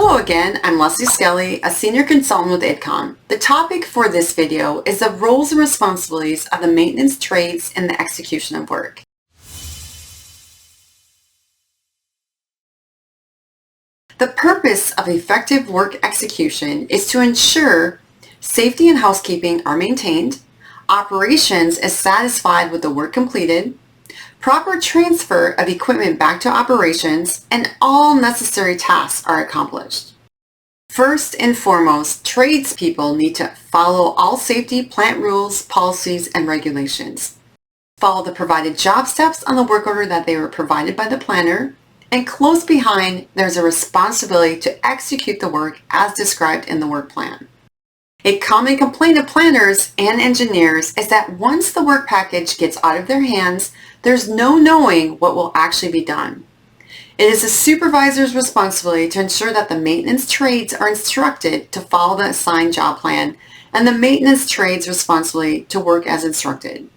Hello again, I'm Leslie Skelly, a senior consultant with IDCON. The topic for this video is the roles and responsibilities of the maintenance trades in the execution of work. The purpose of effective work execution is to ensure safety and housekeeping are maintained, operations is satisfied with the work completed, proper transfer of equipment back to operations, and all necessary tasks are accomplished. First and foremost, tradespeople need to follow all safety plant rules, policies, and regulations. Follow the provided job steps on the work order that they were provided by the planner, and close behind, there's a responsibility to execute the work as described in the work plan. A common complaint of planners and engineers is that once the work package gets out of their hands, there's no knowing what will actually be done. It is the supervisor's responsibility to ensure that the maintenance trades are instructed to follow the assigned job plan, and the maintenance trades' responsibility to work as instructed.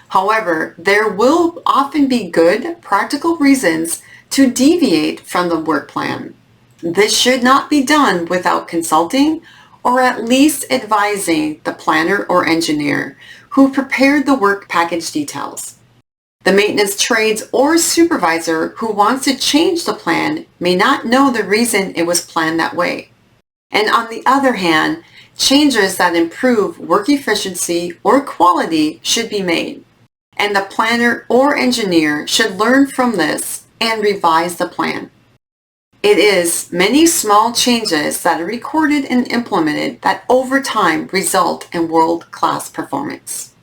However, there will often be good, practical reasons to deviate from the work plan. This should not be done without consulting or at least advising the planner or engineer who prepared the work package details. The maintenance trades or supervisor who wants to change the plan may not know the reason it was planned that way. And on the other hand, changes that improve work efficiency or quality should be made. And the planner or engineer should learn from this and revise the plan. It is many small changes that are recorded and implemented that over time result in world-class performance.